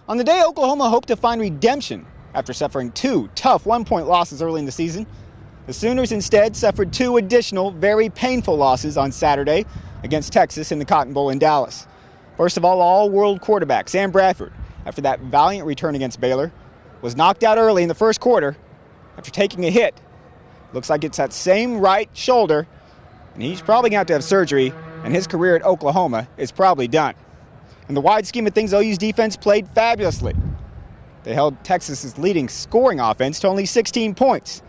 On the day Oklahoma hoped to find redemption after suffering 2 tough one-point losses early in the season, the Sooners instead suffered 2 additional very painful losses on Saturday against Texas in the Cotton Bowl in Dallas. First of all-world quarterback Sam Bradford, after that valiant return against Baylor, was knocked out early in the first quarter after taking a hit. Looks like it's that same right shoulder, and he's probably going to have surgery, and his career at Oklahoma is probably done. In the wide scheme of things, OU's defense played fabulously. They held Texas's leading scoring offense to only 16 points.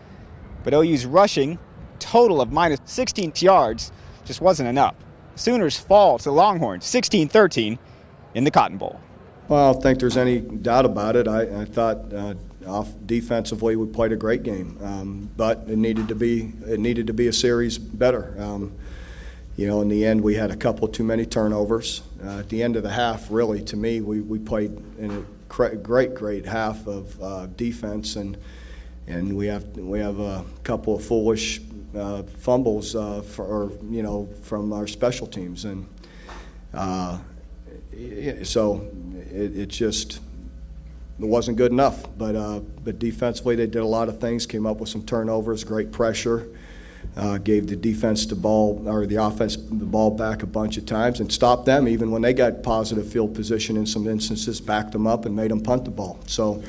But OU's rushing total of minus 16 yards just wasn't enough. Sooners fall to the Longhorns 16-13 in the Cotton Bowl. Well, I don't think there's any doubt about it. I thought defensively we played a great game, but it needed to be a series better. In the end, we had a couple too many turnovers. At the end of the half, really, to me, we played in a great half of defense, and we have a couple of foolish fumbles from our special teams, and so it just wasn't good enough. But defensively, they did a lot of things. Came up with some turnovers, great pressure. Gave the defense the offense the ball back a bunch of times and stopped them even when they got positive field position in some instances, backed them up and made them punt the ball. So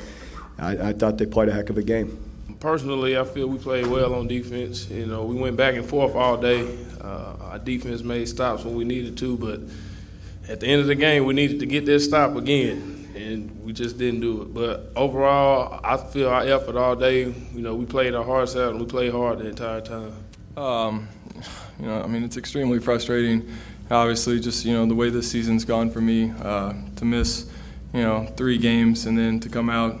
I thought they played a heck of a game. Personally, I feel we played well on defense. We went back and forth all day. Our defense made stops when we needed to, but at the end of the game, we needed to get that stop again, and we just didn't do it. But overall, I feel our effort all day, we played our hearts out and we played hard the entire time. It's extremely frustrating. Obviously, just, the way this season's gone for me, to miss, 3 games and then to come out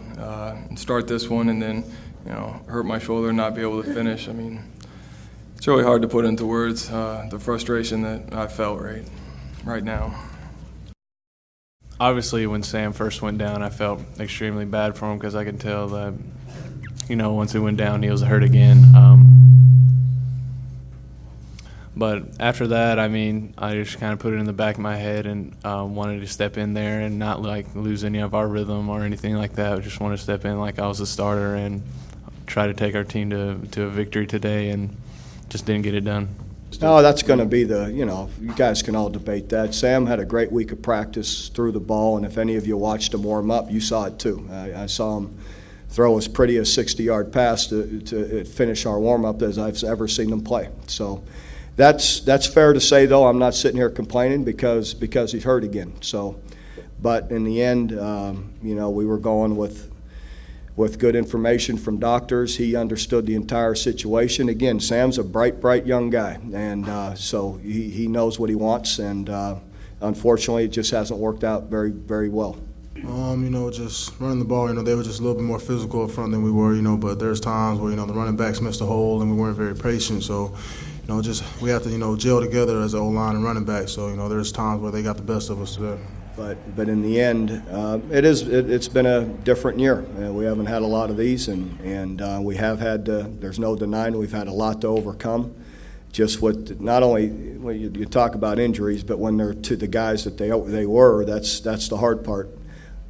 and start this one and then, hurt my shoulder and not be able to finish. It's really hard to put into words the frustration that I felt right now. Obviously, when Sam first went down, I felt extremely bad for him because I could tell that, once he went down, he was hurt again. But after that, I just kind of put it in the back of my head and wanted to step in there and not lose any of our rhythm or anything like that. I just wanted to step in like I was a starter and try to take our team to a victory today, and just didn't get it done. No, that's going to be you guys can all debate that. Sam had a great week of practice, threw the ball, and if any of you watched him warm up, you saw it too. I saw him throw as pretty a 60-yard pass to finish our warm-up as I've ever seen him play. So that's fair to say, though. I'm not sitting here complaining because he's hurt again. So, but in the end, we were going with good information from doctors. He understood the entire situation. Again, Sam's a bright young guy, and so he knows what he wants, and unfortunately it just hasn't worked out very well. Just running the ball, they were just a little bit more physical up front than we were, but there's times where, the running backs missed a hole and we weren't very patient. So, we have to, gel together as an O-line and running back. So, there's times where they got the best of us today. But in the end, it's been a different year. We haven't had a lot of these, and we have had there's no denying we've had a lot to overcome. Just with not only when you talk about injuries, but when they're to the guys that they were, that's the hard part.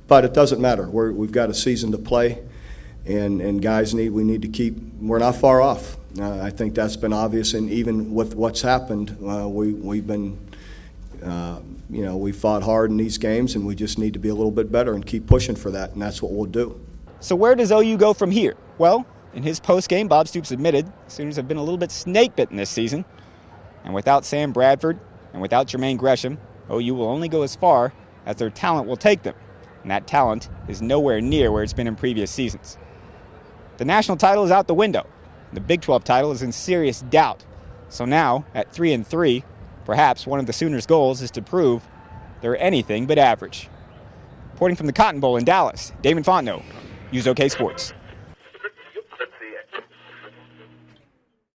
But it doesn't matter. We've got a season to play, and guys we need to keep. We're not far off. I think that's been obvious, and even with what's happened, we've been. We fought hard in these games, and we just need to be a little bit better and keep pushing for that, and that's what we'll do. So where does OU go from here? Well, in his postgame, Bob Stoops admitted the Sooners have been a little bit snake-bitten this season, and without Sam Bradford and without Jermaine Gresham, OU will only go as far as their talent will take them, and that talent is nowhere near where it's been in previous seasons. The national title is out the window. The Big 12 title is in serious doubt. So now, at 3-3, perhaps one of the Sooners' goals is to prove they're anything but average. Reporting from the Cotton Bowl in Dallas, Damon Fontenot, News OK Sports.